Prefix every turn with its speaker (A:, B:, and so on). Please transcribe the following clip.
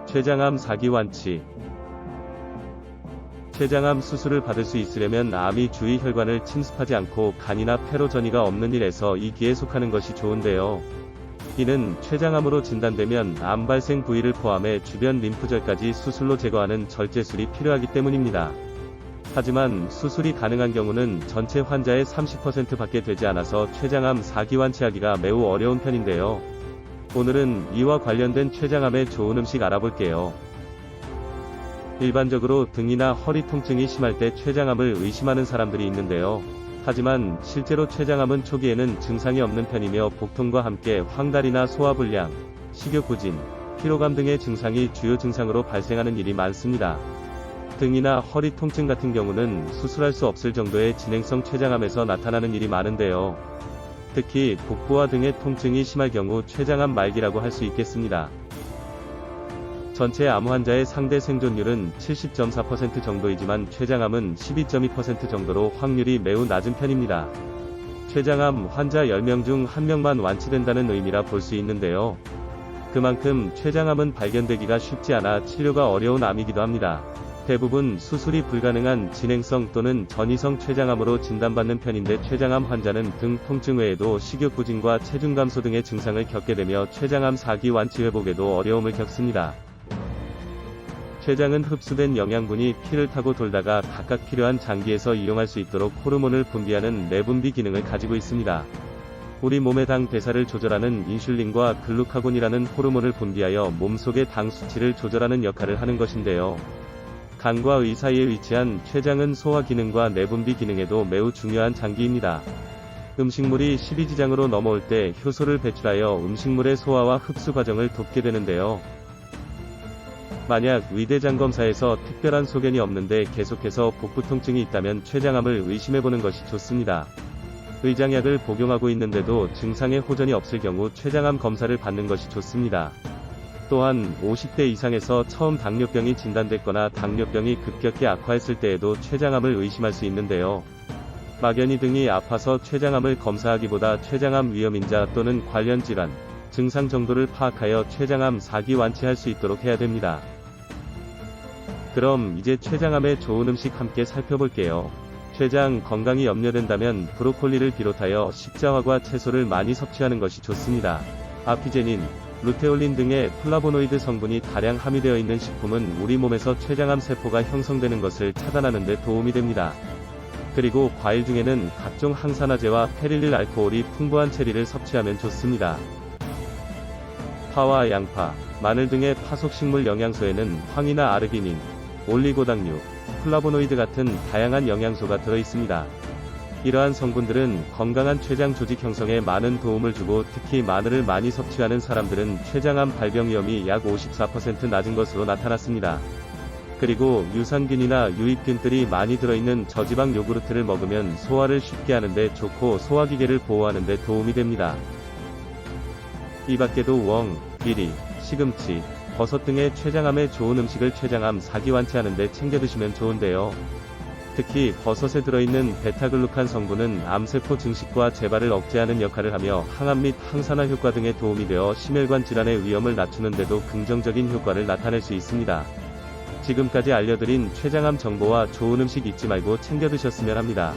A: 췌장암 4기 완치. 췌장암 수술을 받을 수 있으려면 암이 주위 혈관을 침습하지 않고 간이나 폐로 전이가 없는 1에서 2기에 속하는 것이 좋은데요. 이는 췌장암으로 진단되면 암 발생 부위를 포함해 주변 림프절까지 수술로 제거하는 절제술이 필요하기 때문입니다. 하지만 수술이 가능한 경우는 전체 환자의 30% 밖에 되지 않아서 췌장암 4기 완치하기가 매우 어려운 편인데요. 오늘은 이와 관련된 췌장암의 좋은 음식 알아볼게요. 일반적으로 등이나 허리 통증이 심할 때 췌장암을 의심하는 사람들이 있는데요. 하지만 실제로 췌장암은 초기에는 증상이 없는 편이며 복통과 함께 황달이나 소화불량, 식욕부진, 피로감 등의 증상이 주요 증상으로 발생하는 일이 많습니다. 등이나 허리 통증 같은 경우는 수술할 수 없을 정도의 진행성 췌장암에서 나타나는 일이 많은데요. 특히 복부와 등의 통증이 심할 경우 췌장암 말기라고 할 수 있겠습니다. 전체 암 환자의 상대 생존율은 70.4% 정도이지만 췌장암은 12.2% 정도로 확률이 매우 낮은 편입니다. 췌장암 환자 10명 중 1명만 완치된다는 의미라 볼 수 있는데요. 그만큼 췌장암은 발견되기가 쉽지 않아 치료가 어려운 암이기도 합니다. 대부분 수술이 불가능한 진행성 또는 전이성 췌장암으로 진단받는 편인데 췌장암 환자는 등 통증 외에도 식욕부진과 체중 감소 등의 증상을 겪게 되며 췌장암 4기 완치 회복에도 어려움을 겪습니다. 췌장은 흡수된 영양분이 피를 타고 돌다가 각각 필요한 장기에서 이용할 수 있도록 호르몬을 분비하는 내분비 기능을 가지고 있습니다. 우리 몸의 당 대사를 조절하는 인슐린과 글루카곤이라는 호르몬을 분비하여 몸속의 당 수치를 조절하는 역할을 하는 것인데요. 간과 의 사이에 위치한 췌장은 소화 기능과 내분비 기능에도 매우 중요한 장기입니다. 음식물이 십이지장으로 넘어올 때 효소를 배출하여 음식물의 소화와 흡수 과정을 돕게 되는데요. 만약 위대장 검사에서 특별한 소견이 없는데 계속해서 복부 통증이 있다면 췌장암을 의심해보는 것이 좋습니다. 의장약을 복용하고 있는데도 증상에 호전이 없을 경우 췌장암 검사를 받는 것이 좋습니다. 또한 50대 이상에서 처음 당뇨병이 진단됐거나 당뇨병이 급격히 악화했을 때에도 췌장암을 의심할 수 있는데요. 막연히 등이 아파서 췌장암을 검사하기보다 췌장암 위험인자 또는 관련 질환, 증상 정도를 파악하여 췌장암 4기 완치할 수 있도록 해야 됩니다. 그럼 이제 췌장암의 좋은 음식 함께 살펴볼게요. 췌장 건강이 염려된다면 브로콜리를 비롯하여 십자화과 채소를 많이 섭취하는 것이 좋습니다. 아피제닌, 루테올린 등의 플라보노이드 성분이 다량 함유되어 있는 식품은 우리 몸에서 췌장암 세포가 형성되는 것을 차단하는 데 도움이 됩니다. 그리고 과일 중에는 각종 항산화제와 페릴릴 알코올이 풍부한 체리를 섭취하면 좋습니다. 파와 양파, 마늘 등의 파속식물 영양소에는 황이나 아르기닌, 올리고당류, 플라보노이드 같은 다양한 영양소가 들어있습니다. 이러한 성분들은 건강한 췌장 조직 형성에 많은 도움을 주고 특히 마늘을 많이 섭취하는 사람들은 췌장암 발병 위험이 약 54% 낮은 것으로 나타났습니다. 그리고 유산균이나 유익균들이 많이 들어있는 저지방 요구르트를 먹으면 소화를 쉽게 하는데 좋고 소화기계를 보호하는데 도움이 됩니다. 이 밖에도 웡, 비리, 시금치, 버섯 등의 췌장암에 좋은 음식을 췌장암 4기 완치하는데 챙겨 드시면 좋은데요. 특히 버섯에 들어있는 베타글루칸 성분은 암세포 증식과 재발을 억제하는 역할을 하며 항암 및 항산화 효과 등에 도움이 되어 심혈관 질환의 위험을 낮추는 데도 긍정적인 효과를 나타낼 수 있습니다. 지금까지 알려드린 췌장암 정보와 좋은 음식 잊지 말고 챙겨 드셨으면 합니다.